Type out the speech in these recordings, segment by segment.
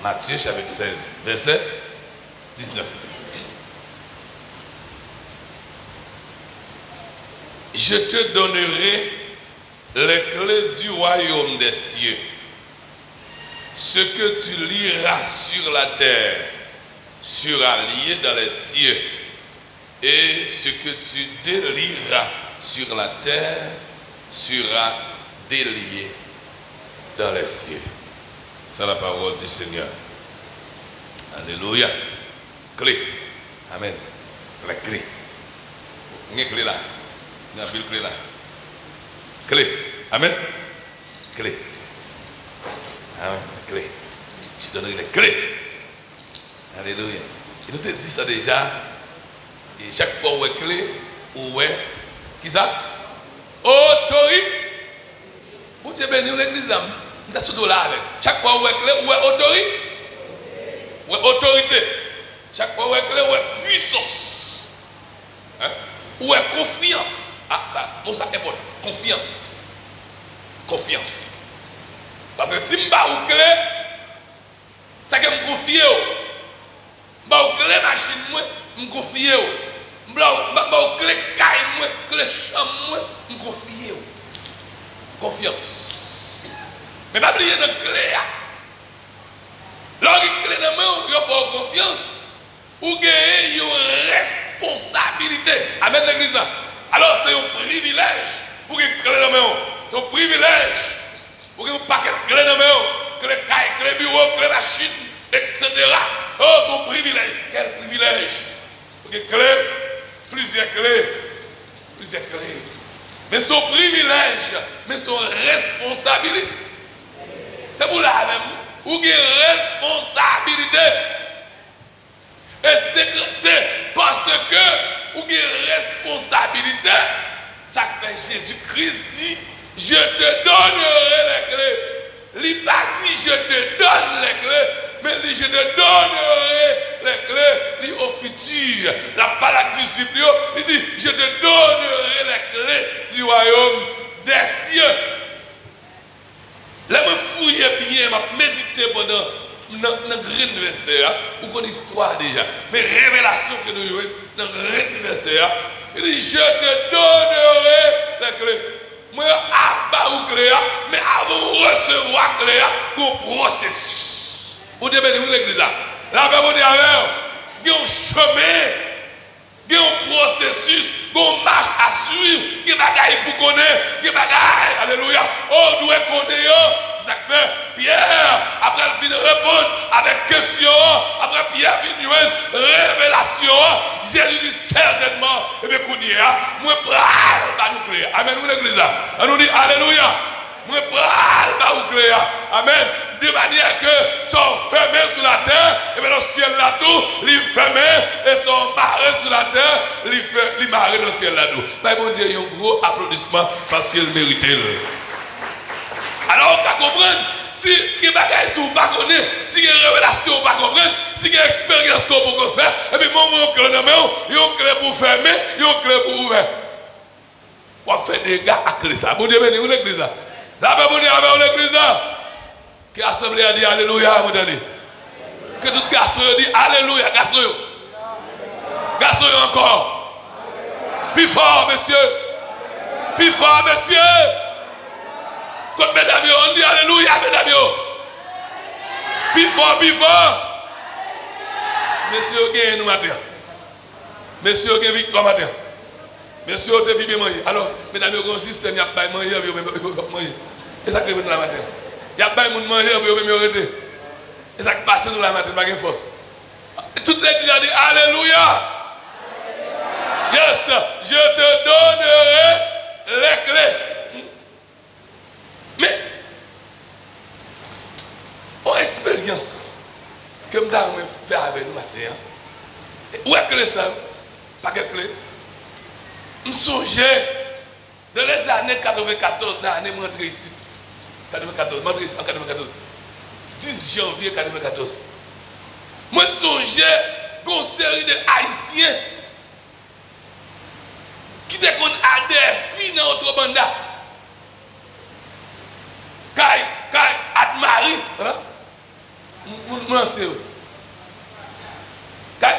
Matthieu chapitre 16, verset 19. Je te donnerai les clés du royaume des cieux. Ce que tu liras sur la terre sera lié dans les cieux. Et ce que tu délieras sur la terre sera délié dans les cieux. C'est la parole du Seigneur. Alléluia. Clé. Amen. La clé. Il y a une clé là. Il y a une clé là. Clé. Amen. Clé. Amen. Clé. Je te donnerai les clés. Alléluia. Il nous te dit ça déjà. Et chaque fois où est clé, où est, qui ça? Autorité. Vous Dieu béni l'église. Nous sommes surtout là avec. Chaque fois où est clé, où est autorité? Où est autorité? Chaque fois où est clé, où est puissance? Hein? Où est confiance? Ah, ça, bon, ça importe. Confiance. Confiance. Parce que si je ne suis pas clé, ça que me confie. Je suis clé machine, je me confie. Je suis clé caille, clé chambre, je me confie. Confiance. Mais pas oublier de clé. Lorsque clé dans main, il faut confiance. Ou gagner une responsabilité. Amen l'église. Alors c'est un privilège pour qu'il clé dans main. C'est un privilège pour qu'il paquet de clé dans main. Clé caille, clé bureau, clé machine, etc. Oh, c'est un privilège. Quel privilège. Pour qu'il clé, plusieurs clés. Plusieurs clés. Mais son privilège, mais son responsabilité. C'est pour là même. Ou une responsabilité. Et c'est parce que ou une responsabilité, ça fait Jésus-Christ dit, je te donnerai les clés. Il n'a pas dit je te donne les clés, mais il dit je te donnerai les clés au futur. La parole du disciple, il dit je te donnerai les clés du royaume des cieux. Là, je fouille bien, je médite pendant le grand verset, pour qu'on histoire déjà. Mais révélation que nous avons dans le grand verset, il dit je te donnerai les clés. Moi, je ne clé, mais avant de recevoir clé, un processus. Vous devez venir l'église là. La Bible dit il y a un chemin, il y a un processus, il y a une marche à suivre, il y a des bagailles pour connaître, il y a des bagailles, alléluia. On doit connaître, c'est ça que fait Pierre, après il finit de répondre avec question, après Pierre finit de révélation, Jésus dit certainement, et bien qu'on y est, moi, bral, nous clé. Amen, nous l'église là. On nous dit alléluia. Moi, bral, nous clé. Amen. De manière que sont fermés sur la terre, et bien le ciel là tout, ils fermés, et sont marrés sur la terre, ils marrés dans le ciel là tout. Mais bon Dieu, il y a un gros applaudissement parce qu'il méritait. Alors, on peut comprendre, si il y a des bagages que vous ne connaissez pas, si il y a des révélations que vous ne comprenez pas, si il y a des expériences que vous pouvez faire, et puis moi, je clé dans la main, il y a une clé pour fermer, il y a une clé pour ouvrir. On fait des gars à clé ça. Bon Dieu, béni, où l'église là? Là, bon Dieu, avec l'église là. Que l'assemblée a dit alléluia, vous entendez? Que tout garçon dit alléluia, garçon. Garçon encore. Plus fort, monsieur. Plus fort, monsieur. Quand mesdames, on dit alléluia, mesdames. Plus fort, plus fort. Monsieur, gagne nous matin. Monsieur, gagne victoire matin. Monsieur, vous avez bien manger. Alors, mesdames, il y a un système, il y a pas manger, il y a pas manger. Et ça que vous la matin. Il y a pas de manger, il y a pas arrêter. Et ça qui passe nous la matin, pas de force. Toute l'église a dit alléluia. Yes, je te donnerai les clés. Mais, une expérience que je vais faire avec nous matin. Où est clé ça? Pas de clé. Je me souviens de les années 94, dans l'année où je rentré ici. 94, je rentré ici en 94. 10 janvier 94. Moi, je songeais qu'une série de Haïtiens qui étaient adhérés dans notre mandat. Kai, Admari, Moi, c'est eux. Dans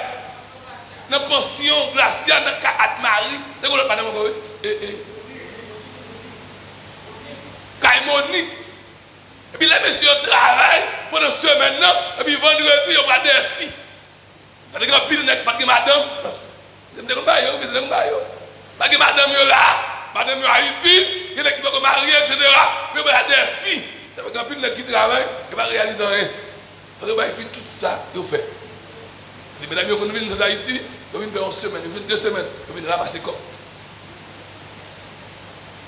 la pension glaciale, dans la Marie, c'est quoi le panneau? Monique. Et puis les messieurs travaillent pendant une semaine, et puis vendredi, ils ont des filles. Parce que pile n'est pas de madame. Je me dis, pas de madame là, madame Haïti, il y a qui vont marier, etc. Mais il y a des filles. Parce que pile n'est qui travaille, il va réaliser rien. Parce que les filles, tout ça, ils ont fait. Les mesdames, ils viennent d'Haïti, ils viennent faire une semaine, ils viennent 2 semaines, ils viennent ramasser quoi.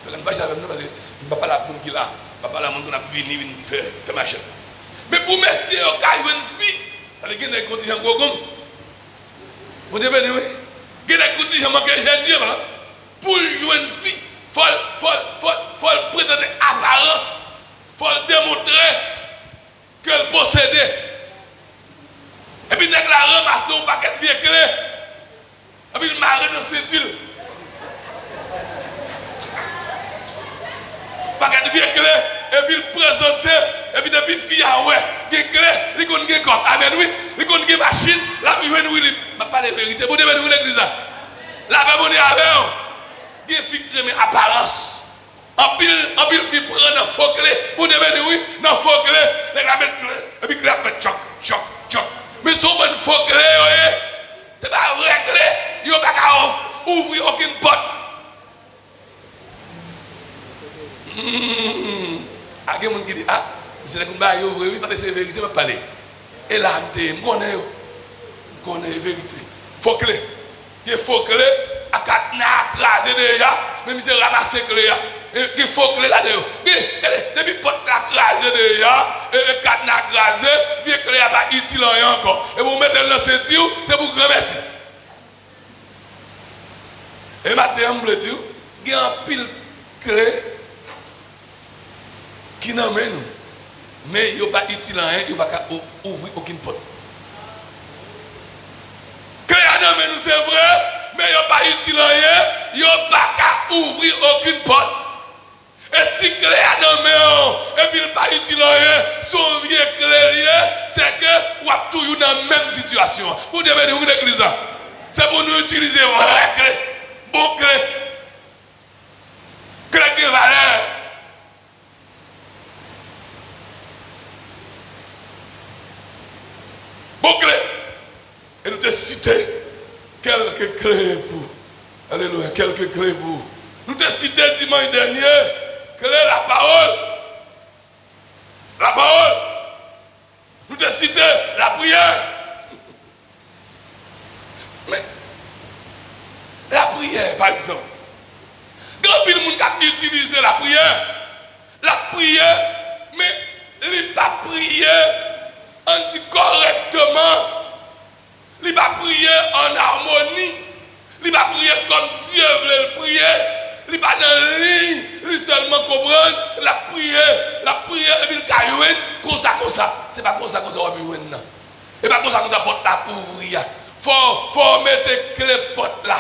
Je ne vais pas avec nous parce que je ne vais pas la pour qui là. Je ne vais pas la pour venir faire des machins. Mais pour messieurs, quand il y a une fille, il y a des conditions gogom. Vous devez dire oui. Il y a des conditions que j'aime dire. Pour jouer une fille, il faut présenter apparence. Il faut démontrer qu'elle possède. Et puis, il a ramassé un paquet bien clair. Et puis, il m'a arrêté dans cette île. Paquet bien clair. Et puis, il présentait. Et puis, depuis fille, ouais, il est clair. Il connaît des corps. Amen, oui. Il connaît des machines. Là, il veut nous dire. Je ne pas de vérité. Vous devez nous l'église. Là, vous devez avec vous. Il y a des filles qui ont apparence. En pile, fille prend un faux clé. Vous devez dire oui, dans faux clé. Les gars mettent clé. Et puis, clé mettent choc. Mais si on met une faux clé, ce n'est pas une vraie clé. Il n'y a pas qu'à ouvrir aucune porte. Il y a des gens qui disent, ah, c'est oui, parce que c'est la vérité, je vais parler. Et là, je connais la vérité. Faux clé. Il y a faux clé, à 4 crasé déjà, même si c'est ramassé clé. Il y a faux clé là-dedans. Depuis porte la crasé déjà, et 4 crasé, vieux clé n'a pas utile encore. Et vous mettez dans ce tir, c'est pour remercier. Et maintenant, je dis, il y a un pile clé qui n'en met nous. Mais il n'y a pas utile rien, il n'y a pas ouvrir aucune porte. Clé n'en met nous, c'est vrai, mais il n'y a pas utile rien, il n'y a pas qu'à ouvrir aucune porte. Et si clé n'en met et puis il n'y a pas utile rien, son vieux clé c'est que vous êtes toujours dans la même situation. Vous devez nous l'église. C'est pour nous utiliser vraie clé, bon clé. Clé qui valeur. Bon clé. Et nous te citer quelques clés pour. Alléluia, quelques clés pour. Nous te citer dimanche dernier, clé la parole. La parole. Nous te citer la prière. Mais la prière, par exemple. Quand il y a utilisé la prière, mais il n'a pas prié. On dit correctement, il va prier en harmonie, il va prier comme Dieu voulait le prier, il va dans la ligne, il seulement comprendre la prière, et puis il va comme ça. C'est pas comme ça qu'on va jouer. Et pas comme ça qu'on va porter la pour ouvrir. Faut mettre clé porte là.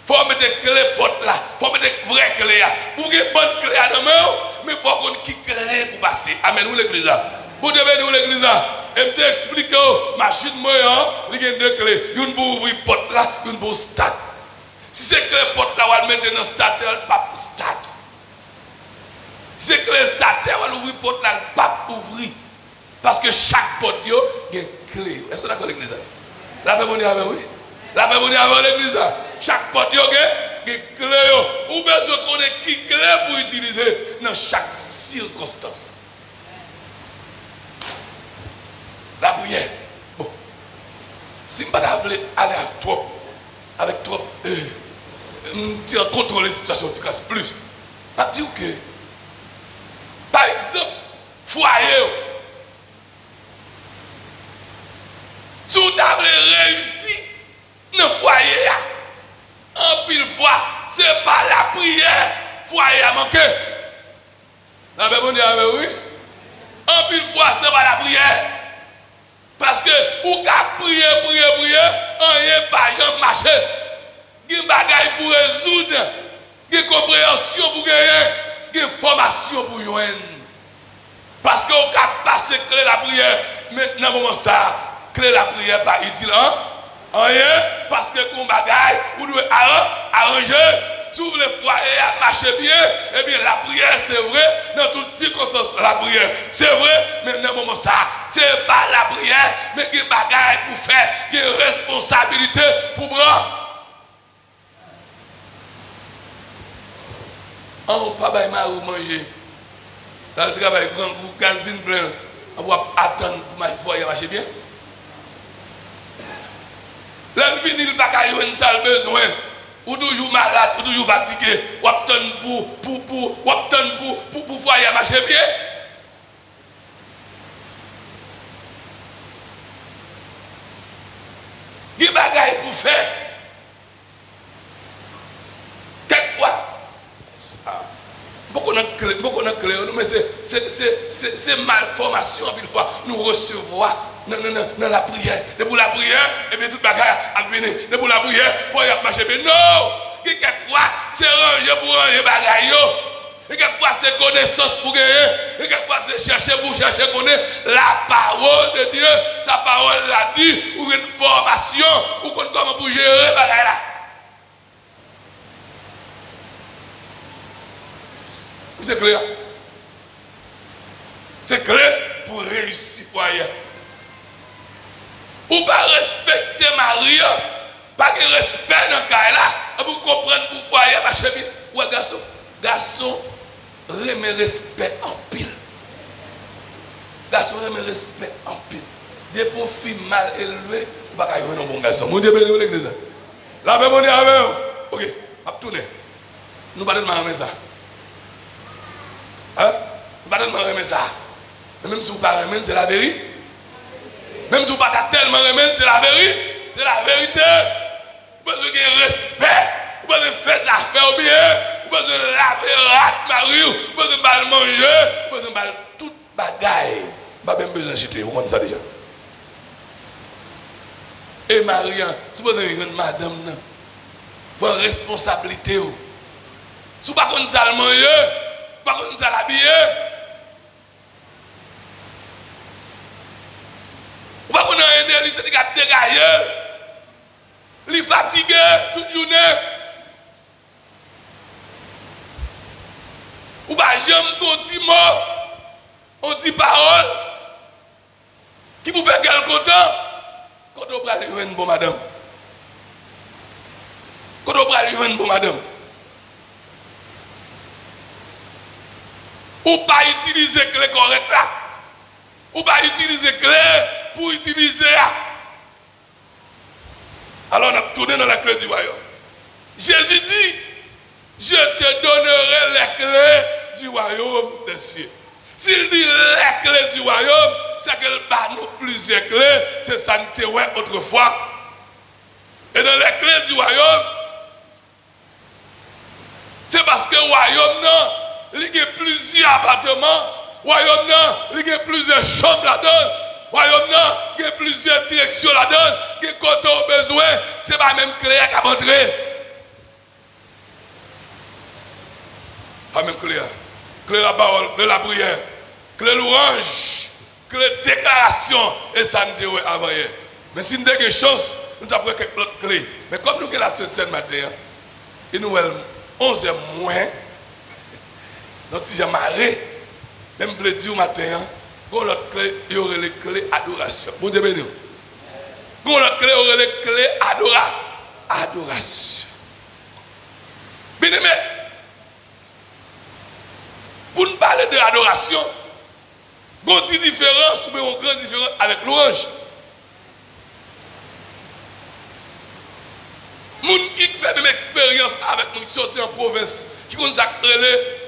Faut mettre clé porte là. Faut mettre vraie clé là. Pour qu'il y ait une bonne clé à demain, mais il faut qu'on ait une clé pour passer. Amen, où l'église là. Vous devez nous l'église là. Et je t'explique, machine moyen, il y a 2 clés. Une pour ouvrir la porte là, une pour start. Si c'est clé porte là, on va mettre dans le starter, pas start. Si c'est clé starter, on va ouvrir la porte là, pas ouvrir. Parce que chaque porte, il y a une clé. Est-ce que vous avez l'église là? La paix bonne avec oui. La paix bonne avec l'église là. Chaque porte, il y a une clé. Ou bien je connais qui clé pour utiliser dans chaque circonstance. La prière. Bon. Si je ne veux pas aller avec trop, contrôler la situation, tu casses plus. Je dis que, par exemple, foyer. Si vous avez réussi dans le foyer, en pile fois, ce n'est pas la prière, foyer a manqué. La Bible dit oui. En pile fois, ce n'est pas la prière. Parce que, ou qu'à prier, on n'y a pas jamais marché. Il y a des bagailles pour résoudre, il y a compréhension pour gagner, il y a formation pour joindre. Parce que, on qu'à passer la prière, mais dans le moment ça, clé la prière pas utile, hein? Rien, parce que qu'on bagaille, vous devez arranger. Si vous voulez foyer à marcher bien, eh bien la prière c'est vrai, dans toutes circonstances, la prière c'est vrai, mais dans le moment ça, c'est pas la prière, mais il y a des bagailles pour faire, il y a une responsabilité pour prendre. On ne peut pas manger. Dans le travail, grand groupe, gazine plein, on va attendre pour que foyer marcher bien. Là, le vinyle, pas qu'il y a une salle besoin. Ou toujours malade, ou toujours fatigué, ou attendre pour foyer marcher bien. Il y a des bagailles pour faire. Quelquefois, beaucoup de clé, mais c'est malformation, une fois, nous recevoir dans la prière. Et pour la prière, et bien toute bagaille a venir. Et pour la prière, il faut y marcher bien. Non! Quelquefois, c'est ranger pour ranger bagaille. Et quelquefois, c'est connaissance pour gagner. Et quelquefois, c'est chercher pour chercher connaître la parole de Dieu. Sa parole l'a dit, ou une formation, ou comment pour gérer bagaille là. C'est clair. C'est clair pour réussir foyer. Ou pas respecter Marie, pas de respect dans le cas là, pour comprendre pour foyer, marcher bien. Ouais, garçon, remet respect en pile. Garçon, remet respect en pile. Des profils mal élevés, ou pas qu'il y ait un bon garçon. Mon Dieu, béni l'église. La même on est avec vous. Ok, on va tourner. Nous ne pouvons pas remettre ça. Hein? Nous ne pouvons pas remettre ça. Même si vous ne pouvez pas remettre, c'est la vérité. Même si vous ne pouvez pas tellement remettre, c'est la vérité. C'est la vérité. Vous avez besoin de respect. Vous avez besoin de faire des affaires bien. Vous avez besoin de laver rat, Marie. Vous avez besoin de manger. Vous avez besoin de toute bagaille. Vous n'avez pas besoin de citer. Vous comprenez ça déjà. Et Marie, si vous avez une madame, vous avez une responsabilité. Si vous n'avez pas ça le manger, vous n'avez pas ça l'habiller. Vous ne pouvez pas aider, il s'est dégagé. Il est fatigué toute journée. Vous ne pouvez jamais dire mot, on dit parole. Qui vous fait quel content? Quand on va aller une bonne madame. Quand on va aller une bonne madame. Ou pas utiliser clé correcte là. Ou pas utiliser clé pour utiliser. Alors on a tourné dans la clé du royaume. Jésus dit, je te donnerai les clés du royaume des cieux. S'il dit les clés du royaume, c'est qu'elle bat nous plusieurs clés. C'est ça nous ouais autrefois. Et dans les clés du royaume, c'est parce que le royaume, non, il y a plusieurs appartements. Le royaume, non, il y a plusieurs chambres là-dedans. Royaume, non, il y a plusieurs directions là-dedans. Il y a quand on a besoin, ce n'est pas même clé à montrer. Pas même clé. Clé la parole, clé la prière, clé l'orange, clé déclaration. Et ça nous dit avant hier. Mais si nous avons une chance, nous avons quelques autres clés. Mais comme nous avons la Sainte matin, il nous avons 11 moins. Notre petit maré, même vous le dire au matin, quand l'autre clé, il y aurait les clés adoration. Bon Dieu béni. Quand l'autre clé, il y aurait les clés adoration. Bien aimé, pour nous parler de l'adoration, il y a une différence, mais une grande différence avec l'orange. Les gens qui fait même expérience avec nous qui sortent en province, qui ont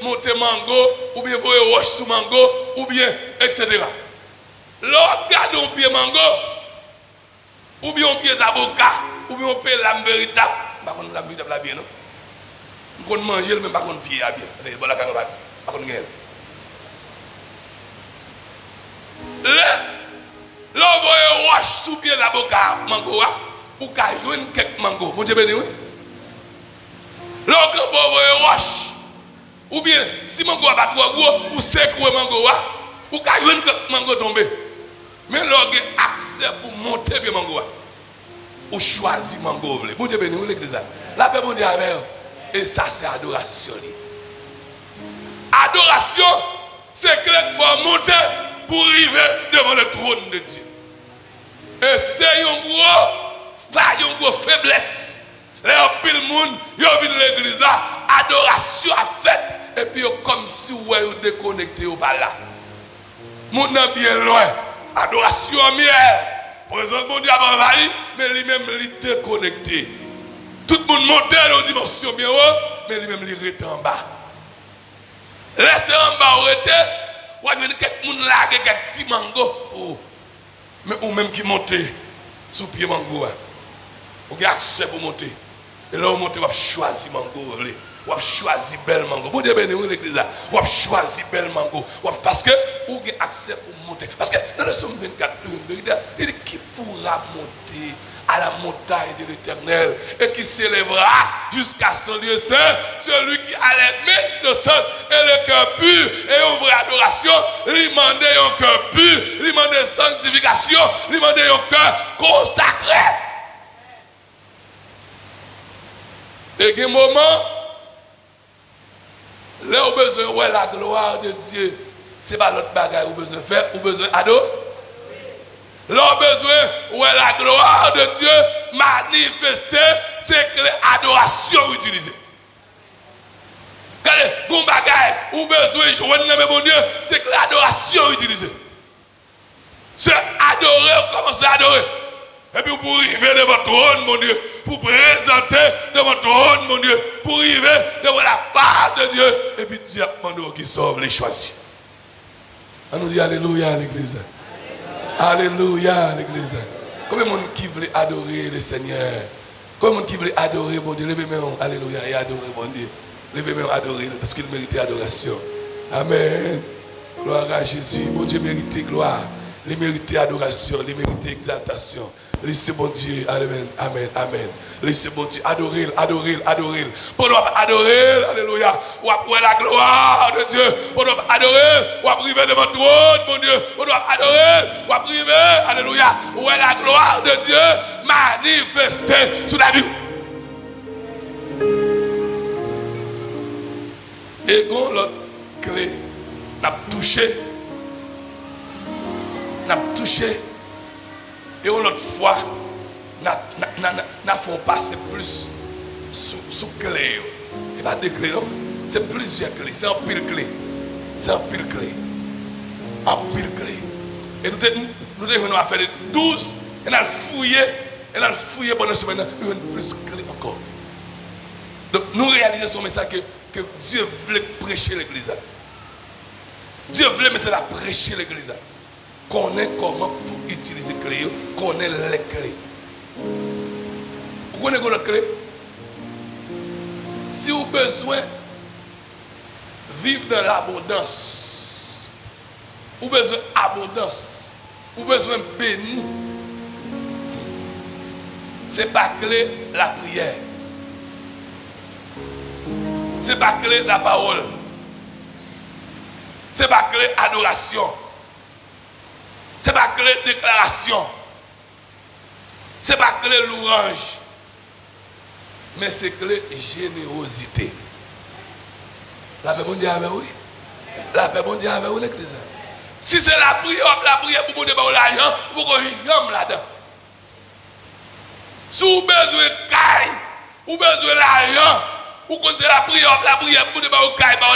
monter mango, ou bien voyer roche sous mango, ou bien, etc. Lorsqu'on regarde un pied mango, ou bien un pied avocat, ou bien un pied lame véritable, par contre, lame véritable là bien, non? On peut manger, mais par contre, pied là bien. Voilà, par contre, là, on voit roche sous pied l'avocat, mango, ou qu'il quelques mango. Mon Dieu béni, oui. Là, on voit roche. Ou bien, si mango n'est pas trop gros, ou secouer mango, ou qu'il quelques mango tomber. Mais l'orgue accès pour monter bien mango. Ou choisir mango. Bon Dieu béni, l'église. La paix bon Dieu avec vous. Et ça c'est adoration. Adoration, c'est que il faut monter pour arriver devant le trône de Dieu. Et c'est une grosse faiblesse. Là, pile monde, ils viennent l'église là, adoration a fait, et puis comme si vous êtes déconnecté ou pas là. Mon bien loin, adoration en miel. Par exemple, mon Dieu a envahi, mais lui-même il est déconnecté. Tout le monde monte dans une dimension bien haut, mais lui-même il est en bas. Laissez en bas arrêter, ou bien quelqu'un là, quelques petits mango. Mais ou même qui monte sous pied mango. Vous avez accès pour monter. Et là, vous montez, vous choisissez mango. Vous choisissez bel mango. Vous dites, l'église, vous choisissez bel mango. Parce que vous avez accès pour monter. Parce que dans le Somme 24, il dit qui pourra monter à la montagne de l'Éternel et qui s'élèvera jusqu'à son lieu saint, celui qui a les mains innocentes et le cœur pur et ouvre adoration, lui demander un cœur pur, lui demander sanctification, lui demander un cœur consacré. Et il y a un moment, là, vous avez besoin de la gloire de Dieu. Ce n'est pas l'autre bagaille que vous avez besoin de faire, vous avez besoin d'adorer. Là, vous avez besoin de la gloire de Dieu manifestée, c'est que l'adoration utilisée. Regardez, bon bagaille, vous avez besoin de jouer mon Dieu, c'est que l'adoration utilisée. C'est adorer, vous commencez à adorer. Et puis pour arriver devant votre trône, mon Dieu, pour présenter devant votre trône, mon Dieu, pour arriver devant la face de Dieu, et puis Dieu a demandé qui sauve les choisis. On nous dit Alléluia à l'église. Alléluia à l'église. Combien de monde qui veut adorer le Seigneur? Combien de monde qui veut adorer mon Dieu? Levez-moi, Alléluia, et adorer mon Dieu. Levez-moi, adorer, parce qu'il mérite adoration. Amen. Gloire à Jésus. Mon Dieu mérite gloire. Il mérite adoration, il mérite exaltation. Laissez bon Dieu, amen, amen, amen. Laissez bon Dieu, adorez, adorez, adorez. Pour nous adorer, alléluia. Ou après la gloire de Dieu. Pour nous adorer, ou après devant ton trône, mon Dieu. Pour nous adorer, ou après, alléluia. Où est la gloire de Dieu manifestée sous la vie. Et quand l'autre clé n'a touché. N'a touché et l'autre fois n'a fait passer plus sous clé. Il n'y a pas de clé, non? C'est plusieurs clés, c'est un pile clé. C'est un pile clé. Un pile clé. Et nous devons faire 12 et nous allons fouiller pendant une semaine, nous avons plus de clés encore. Donc nous réalisons ce message que Dieu voulait prêcher l'église. Dieu voulait mettre la prêcher l'église. Connaît comment pour utiliser les clés, connaît les clés. Vous connaissez les clés? Si vous avez besoin de vivre dans l'abondance, vous avez besoin d'abondance, vous avez besoin de béni, ce n'est pas clé la prière, ce n'est pas clé la parole, ce n'est pas clé adoration. Ce n'est pas clé déclaration. Ce n'est pas clé louange. Mais c'est clé générosité. La paix bon Dieu avec vous. La paix bon Dieu avec vous l'église. Si c'est la prière pour vous donner l'argent, vous avez là-dedans. Si vous avez besoin de caille, vous avez besoin de l'argent, vous connaissez la prière pour vous donner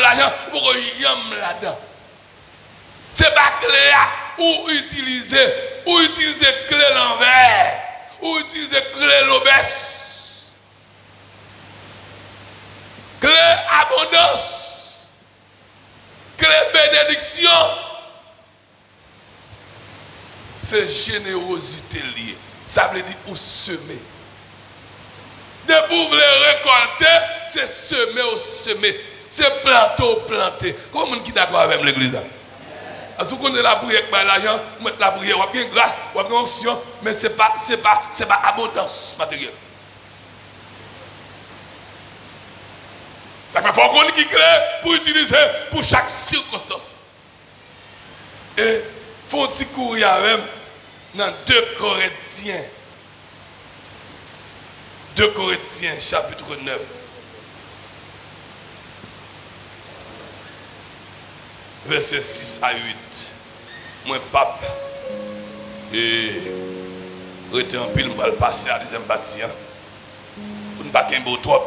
l'argent, vous avez là-dedans. Ce n'est pas clé ou utiliser clé l'envers, ou utiliser clé l'obèse. Clé abondance, clé bénédiction, c'est générosité liée. Ça veut dire pour semer. De pour les récolter, c'est semer ou semer. C'est planter ou planter. Comment on qui est d'accord avec l'église? Si vous connaissez la prière avec l'argent, vous mettez la prière, vous avez une grâce, vous avez une onction, mais ce n'est pas abondance matérielle. Ça fait faut qu'on qui crée pour utiliser pour chaque circonstance. Et il faut un petit courir avec dans 2 Corinthiens. 2 Corinthiens, chapitre 9. Verset 6 à 8. Moi, pape, et rete en pile, je vais passer à la deuxième bâtiment. Pour ne pas qu'il y ait un beau trop.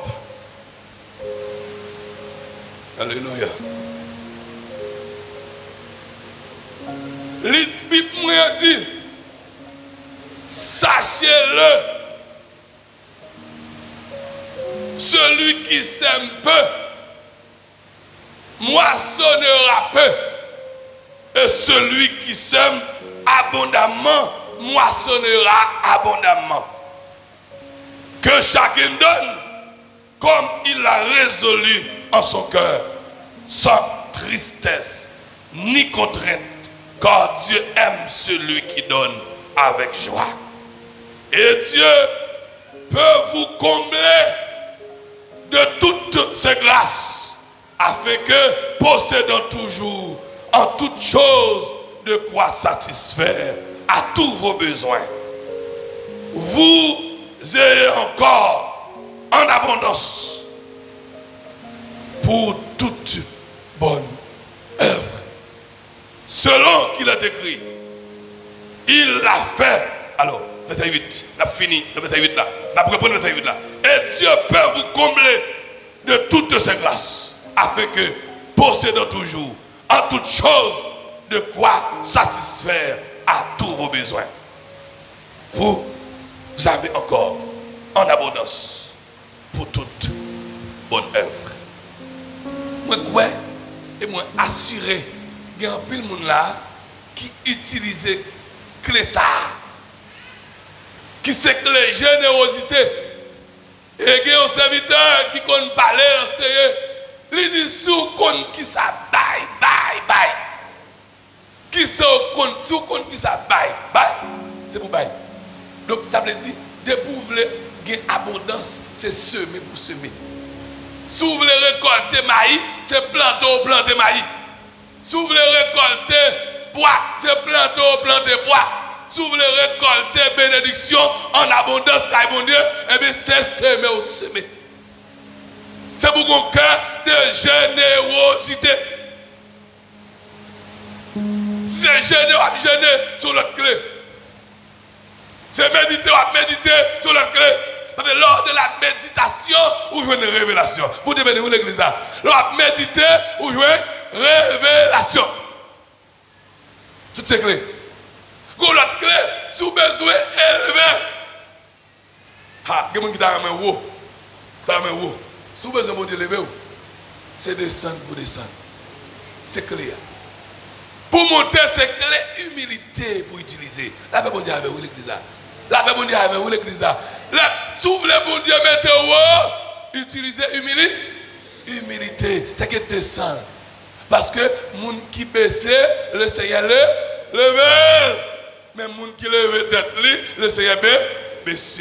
Alléluia. La Bible dit, sachez-le, celui qui sème peu, moissonnera peu, et celui qui sème abondamment, moissonnera abondamment. Que chacun donne comme il l'a résolu en son cœur, sans tristesse ni contrainte, car Dieu aime celui qui donne avec joie. Et Dieu peut vous combler de toutes ses grâces, afin que, possédant toujours en toutes choses de quoi satisfaire à tous vos besoins, vous ayez encore en abondance pour toute bonne œuvre. Selon qu'il a écrit, il l'a fait. Alors, verset 8, on a fini le verset 8 là. On a repris le verset 8 là. Et Dieu peut vous combler de toutes ses grâces, afin que, possédant toujours en toutes choses de quoi satisfaire à tous vos besoins, vous avez encore en abondance pour toute bonne œuvre. Moi, quoi? Et moi, assuré, il y a un peu de monde là qui utilise clé ça, qui c'est clé générosité. Et il y a un serviteur qui connaît parler, enseigner. Il dit sous compte qui ça bail. Qui ça compte sous compte qui ça bail. C'est pour bail. Donc ça veut dire, dès que vous voulez gagner abondance, c'est semer pour semer. Si vous voulez récolter maïs, c'est planter maïs. Si vous voulez récolter bois, c'est planter bois. Si vous voulez récolter bénédiction en abondance, car mon Dieu, eh bien c'est semer ou semer. C'est pour un cœur de générosité. C'est gêner sur notre clé. C'est méditer sur notre clé. Parce que lors de la méditation, vous jouez une révélation. Vous devez venir l'église là. Lors de méditer, vous jouez une révélation. Toutes ces clés. Pour l'autre clé, si vous avez besoin élevé. Ah, il y a des gens qui ont un haut. Si vous avez besoin d'élever, c'est descendre pour descendre. C'est clair. Pour monter, c'est clair. Humilité pour utiliser. La paix, bon Dieu, avec vous l'église là. La paix, bon Dieu, avec vous l'église là. Si vous voulez, bon Dieu, mettez haut, utilisez humilité. C'est que descendre. Parce que les gens qui baissent, le Seigneur lever. Mais les gens qui lèvent tête, le Seigneur baisse.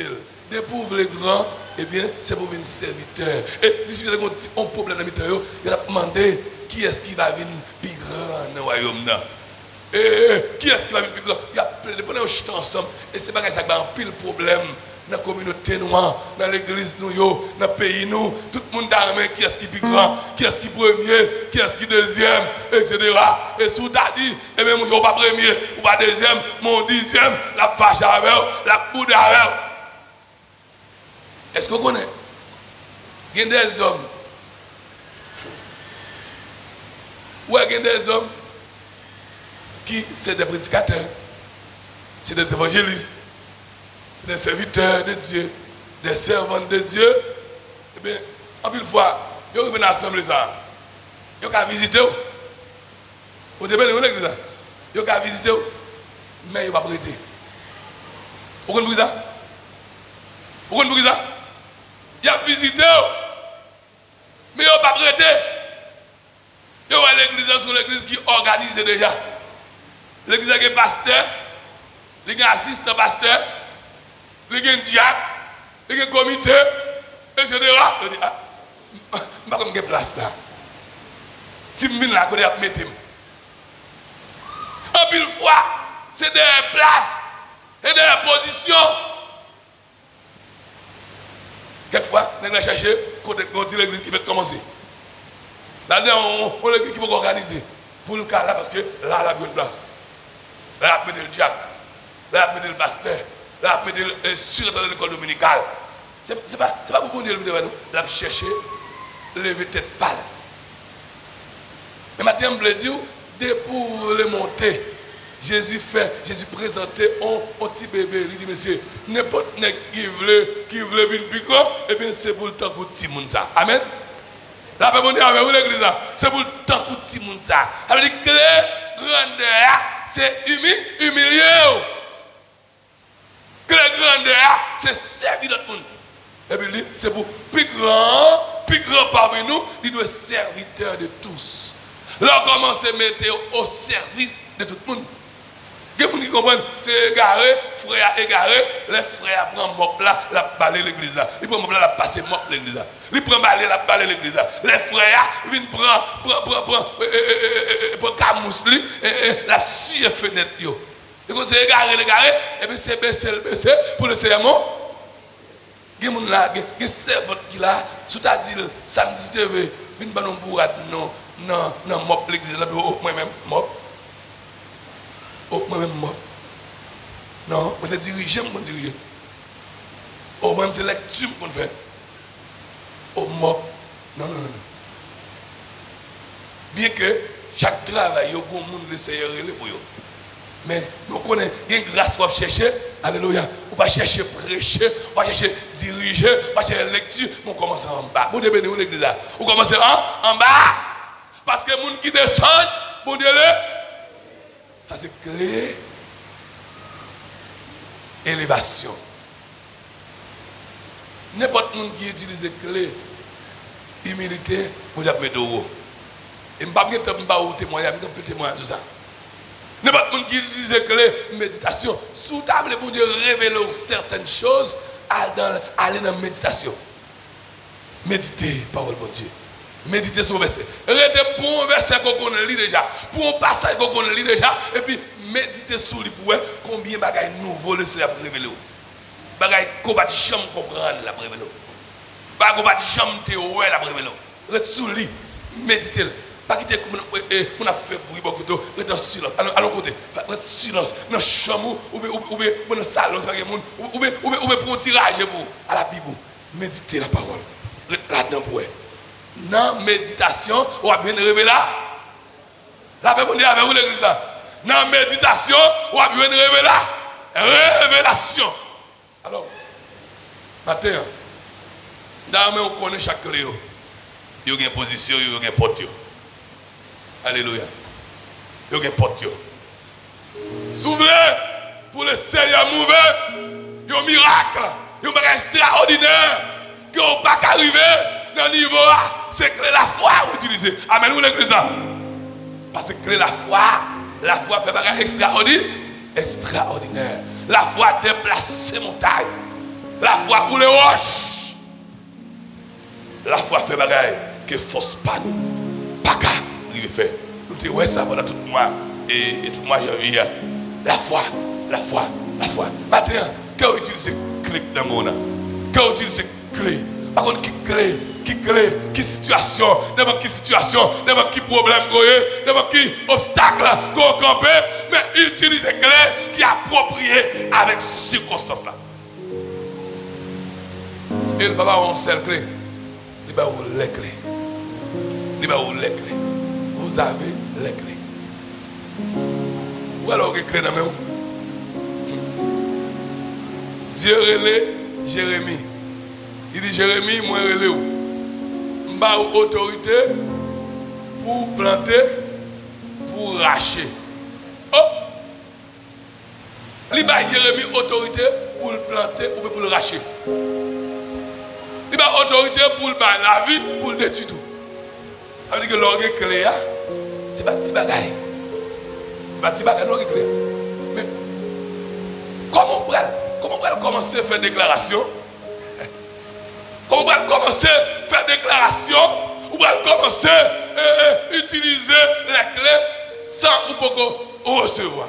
Des pauvres, les grands, eh bien, c'est pour venir serviteur. Et d'ici que vous avez un problème dans le milieu, il a demandé qui est-ce qui va venir plus grand dans le royaume. Qui est-ce qui va venir plus grand? Il y a plein de gens qui sont ensemble. Et c'est pas ça qui a un pile problème dans la communauté noire, dans l'église, dans le pays. Tout le monde a remis qui est-ce qui est plus grand, qui est-ce qui est premier, qui est-ce qui est deuxième, etc. Et si vous avez dit, eh bien, moi, je ne suis pas premier, ou pas deuxième, mon dixième, la fâche avec, la boude avec. Est-ce que vous connaissez? Il y a des hommes. Ouais, il y a des hommes qui sont des prédicateurs, c'est des évangélistes, des serviteurs de Dieu, des servants de Dieu. Eh bien, en plus de fois, ils viennent à l'assemblée ça. Ils ont visiter. Au début de l'église, ils ont visiter, mais ils ne vont pas prêter. Vous comprenez ça? Vous comprenez ça? Il a visité, mais il n'a pas prêté. Il y a l'église sur l'église qui organise déjà. L'église a un pasteur, il y a un assistant pasteur, il y a un diacre, il y a un comité, etc. Je dis, ah, je ne vais pas faire place là. Si je viens là, je vais mettre. En pile fois, c'est des places Et dans la position, quelquefois, on va chercher quand l'église qui va commencer. Là-dedans, on l'église qui va organiser. Pour le cas là, parce que là, la bonne place. Là, on a le diable. Là, on a le pasteur. Là, on a le surintendant de l'école dominicale. C'est pas pour vous dire le nous. Là, chercher, lever tête pâle. Et maintenant, je veux dire, dès pour le monter, Jésus présentait un petit bébé. Il dit, monsieur, n'importe qui veut venir plus grand, et bien c'est pour le temps pour petit monde ça. Amen. La paix mondiale avec vous l'église, c'est pour le temps pour petit monde ça. Ça veut dire que les grandeurs, c'est humilié. Que les grandeurs, c'est servir d'autres monde. Et puis c'est pour plus grand parmi nous, il doit être serviteur de tous. Là, on commence à mettre au service de tout le monde. Les gens qui comprennent, c'est égaré, frère égaré, les frères prennent mop là, la balai l'église là. Ils prennent mop là, la passer mop l'église là. Ils prennent balai, la balai l'église là. Les frères viennent prendre camousse li, la suie fenêtre yo. Et quand c'est égaré, et puis c'est baissé pour le sermon. Il y a des gens là, qui servent qui là, sous ta dit samedi TV, une bonne bourrade non mop l'église là, moi-même mop. Oh, moi-même, moi. Non, je dirige, je dirige. Oh, moi-même, c'est lecture qu'on fait. Oh, moi. Non. Bien que chaque travail, il y a beaucoup de monde qui essaie de pour eux. Mais nous connaissons, il y a une grâce pour chercher. Alléluia. On va chercher prêcher, on va chercher diriger, on va chercher lecture. On commence en bas. Vous devez venir l'église là. On commence en bas. Parce que les gens qui descendent, vous devez. Ça c'est clé. Élévation. N'importe qui qui utilise clé. Humilité, vous avez mettre d'eau. Et je ne vais pas témoigner, je peux témoigner sur ça. N'importe qui utilise clé. Méditation. Sous table, vous devez révéler certaines choses, aller dans la méditation. Méditer, parole de Dieu. Méditer sur le verset. Restez pour un verset qu'on connaît déjà. Pour un passage qu'on connaît déjà. Et puis méditer sur lui pour voir combien de bagages nouveaux le Seigneur a révélé. Bagages qu'on va jamais comprendre la révélé. Bagages qu'on va jamais théorie la révélé. Restez sur lui. Méditez. Pas quitter comme on a fait bruit beaucoup de temps. Restez en silence. Allons côté. Restez en silence. Dans la chambre ou dans le salon. Ou pour un tirage à la Bible. Méditez la parole. Restez là-dedans pour dans la méditation, on va bien révéler. La paix mondiale avec vous l'église. Dans la méditation, on va bien révéler. Révélation. Alors, matin, dans on connaît chaque clé. Il y a une position, il y a une porte. Alléluia. Il y a une porte. Souvenez, pour le Seigneur mauvais, il y a un miracle, il y a un extraordinaire qui n'a pas arrivé. Dans le niveau A, c'est que la foi utilisée. Amen, vous l'église là. Parce que la foi fait bagage extraordinaire. La foi déplace les montagnes. La foi ou les roches. La foi fait bagage que force pas nous. Pas qu'à arriver faire. Nous te ouais ça pendant tout le mois et tout le mois janvier. La foi. Maintenant, quand on utilise clé dans le monde, quand on utilise clé, par contre, qui situation, devant qui problème, devant qui obstacle, qu'on campe, mais utiliser clé qui est approprié avec circonstance là. Et le papa a une seule clé. Il va vous les clés. Vous avez les clés. Ou alors les clés dans la main. Dieu relève Jérémie. Il dit Jérémie, moi relève. Je vais autorité pour planter, pour racher. Oh! Il va Jérémie autorité pour le planter ou pour le racher. Il va autorité pour la vie, pour le détruire tout. Ça veut dire que l'orgue clé, c'est pas petit bagaille. Pas petit bagaille, l'orgue clé. Mais comment on va commencer à faire une déclaration? Comment on va commencer à faire une déclaration? Ou on va commencer à utiliser les clés sans ou beaucoup recevoir?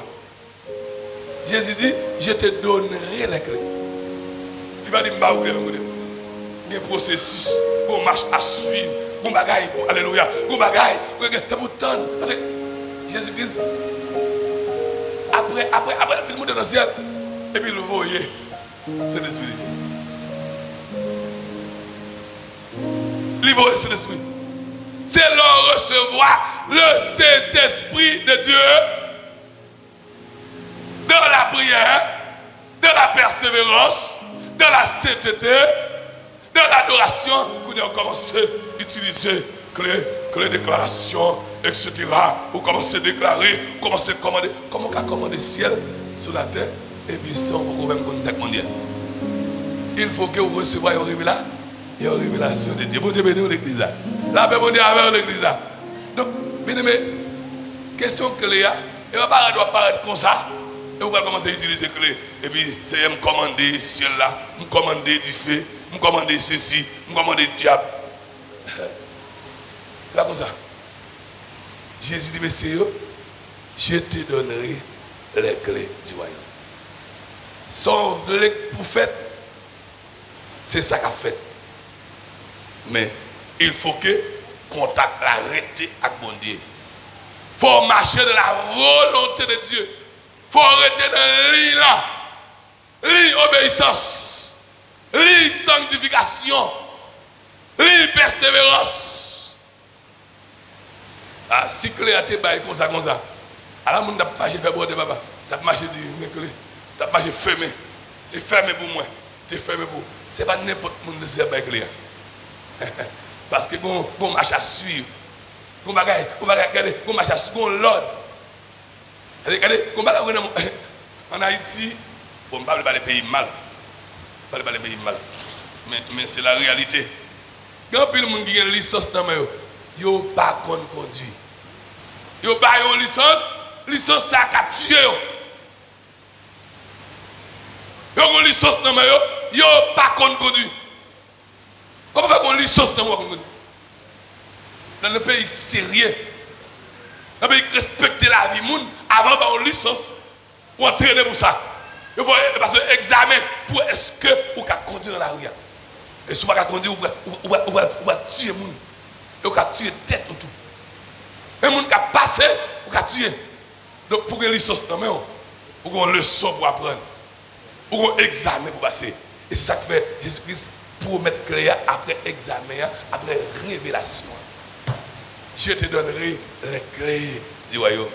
Jésus dit, je te donnerai les clés. Il va dire, il y a un processus, une marche à suivre, un bagaille, alléluia, un bagaille, pour tendre. Jésus-Christ, après le film dans le ciel, et puis le voyez, c'est l'Esprit de Dieu. Il voyait c'est l'Esprit. C'est leur recevoir le Saint-Esprit de Dieu dans la prière, dans la persévérance, dans la sainteté, dans l'adoration, qu'on a commencé à utiliser clé déclaration, etc. Vous commencez à déclarer, vous commencez à commander. Comment on a commandé le ciel sur la terre et puis sans problème contact mondial. Il faut que vous receviez une révélation de Dieu. Bon Dieu bénit l'église. La paix bon Dieu avec l'église. Donc, bien aimé, question clé, et on ne doit pas être comme ça. Et vous allez commencer à utiliser clé. Et puis, c'est me commander ciel là, me commander du feu, me commander ceci, me commander le diable. Là comme ça. Jésus dit, messieurs, je te donnerai les clés du royaume. Son prophète, c'est ça qu'a fait. Mais il faut que contact l'arrêter avec mon Dieu. Il faut marcher de la volonté de Dieu. Il faut arrêter de l'île là. L'île obéissance. L'île sanctification. L'île persévérance. Ah, si clé a été baillé comme ça. Alors, on n'a pas marché faire de papa. Tu as marché de clé. Tu as marché fermé. Tu es fermé pour moi. Tu es fermé pour. Ce n'est pas n'importe qui qui sait bailler clé. Parce que on marche à suivre. On marche à suivre l'ordre. Regardez, en Haïti, on ne parle pas des pays mal. On ne parle pas des pays mal. Mais c'est la réalité. Quand il y a des gens qui ont une licence dans le monde, ils n'ont pas conduit. Ils n'ont pas une licence, c'est à tuer. Ils ont une licence dans le monde, ils n'ont pas conduit. Comment faire qu'on licence dans le monde? Dans le pays sérieux, dans le pays qui respecte la vie, avant d'avoir une licence, pour entraîner pour ça. Il faut passer un examen pour est-ce que vous pouvez conduire dans la rue. Et si vous ne pouvez pas conduire, vous pouvez tuer les gens. Vous pouvez tuer tête ou tout. Et les gens qui passent, vous pouvez tuer. Donc pour une licence dans le monde, vous avez une leçon pour apprendre. Vous avez un examen pour passer. Et c'est ça que fait Jésus-Christ pour mettre clair après examen, après révélation. Je te donnerai les clés du royaume.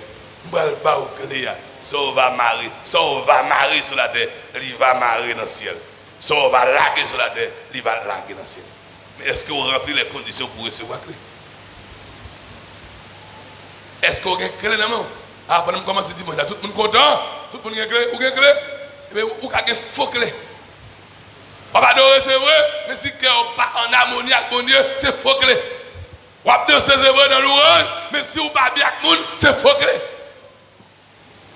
Je ne vais pas aux clés. Ça va marrer. Ça va marrer sur la terre. Il va marrer dans le ciel. Ça va laguer sur la terre. Il va laguer dans le ciel. Mais est-ce que vous remplissez les conditions pour recevoir la clé? Est-ce que vous avez une clé dans la main? Ah, pendant que je commence à dire, tout le monde content? Tout le monde a une clé? Vous avez une clé? Mais vous avez une faux clé. On va adorer, c'est vrai, mais si on n'est pas en harmonie avec mon Dieu, c'est faux clé. On va adorer, c'est vrai dans l'orange, mais si on n'est pas bien avec mon Dieu, c'est faux clé.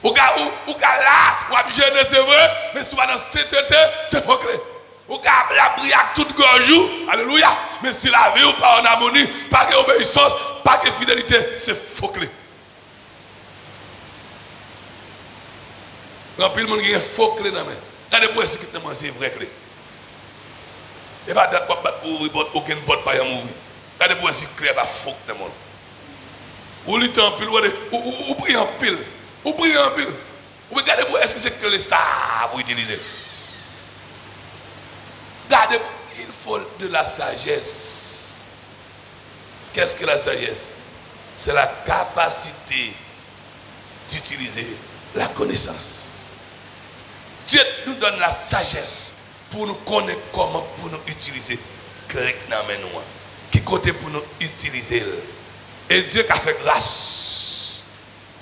Ou là, on va gêner, c'est vrai, mais si on est dans cette tête, c'est faux clé. Ou la prière avec toute gorge, alléluia, mais si la vie n'est pas en harmonie, pas d'obéissance, pas de fidélité, c'est faux clé. Quand il y a un monde faux clé dans la main, regardez-moi ce qui est vrai clé. Et pas d'être pour aucune porte pas y mourir. Regardez-moi si clé pas faux dans le monde. Ou lutter en pile, ou prier en pile. Ou prier en pile. Ou regardez-moi, est-ce que c'est clé ça pour utiliser? Regardez, il faut de la sagesse. Qu'est-ce que la sagesse? C'est la capacité d'utiliser la connaissance. Dieu nous donne la sagesse pour nous connaître comment pour nous utiliser clé dans nous. Qui côté pour nous utiliser. Et Dieu qui a fait grâce.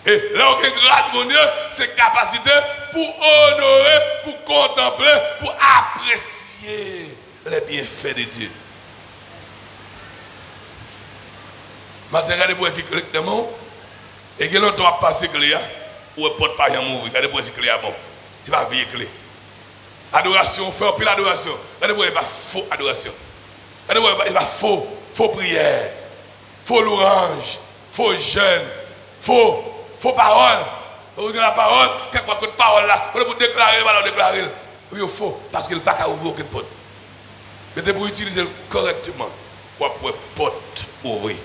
Et là où il y a grâce, mon Dieu, c'est capacité pour honorer, pour contempler, pour apprécier les bienfaits de Dieu. Maintenant, regardez-vous qui clé dans mon. Et que l'on doit passer clé, ou ne porte pas y mourir. Regardez-vous si clé à bon. C'est pas vieille clé. Adoration, faire pile adoration. Regardez-moi, il n'y a pas faux adoration. Regardez-moi, il n'y a pas faux prière, faux louange, faux jeûne, faux parole. Vous regardez la parole, quelquefois, parole là, pour déclarer, alors déclarer. Oui, il faut, parce qu'il n'a pas qu'à ouvrir aucune porte. Mais pour utiliser correctement, pour porte ouvrir.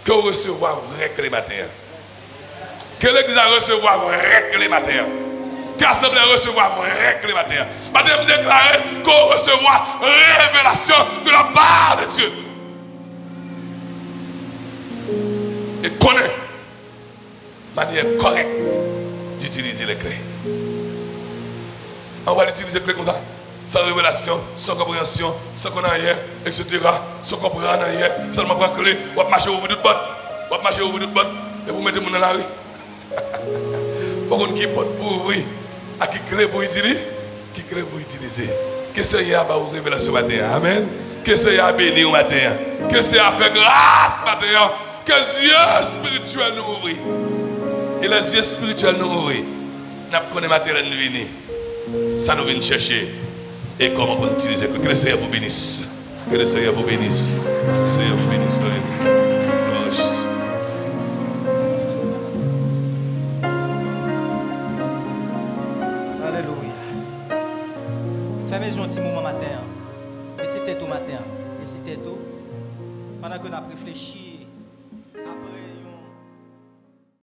Que vous recevoir vrai clé matin. Que l'église recevoir vrai clé matin. Que l'assemblée recevoir vrai clé matin. Madame déclarer qu'on recevoir révélation de la part de Dieu. Et connaît manière correcte d'utiliser les clés. On va l'utiliser les clés comme ça. Sans révélation, sans compréhension, sans qu'on a rien, etc. Sans comprendre rien. Seulement prendre clé, on va marcher au bout de botte. On va marcher au bout de botte. Et vous mettez mon dans la rue. Pour qu'on qui porte pour ouvrir. À qui clé pour utiliser? Qui clé pour utiliser? Que ce soit à vous révélation matin. Amen. Que ce soit à bénir matin. Que ce soit à faire grâce matin. Que les yeux spirituels nous ouvrent. Et les yeux spirituels nous ouvrent. Nous connaissons matin nous venir. Ça nous vient chercher. Et comment on utilise. Que le Seigneur vous bénisse. Que le Seigneur vous bénisse. Que le Seigneur vous bénisse. Fermez un petit moment matin. Et c'était tout matin. Et c'était tout. Pendant que nous avons réfléchi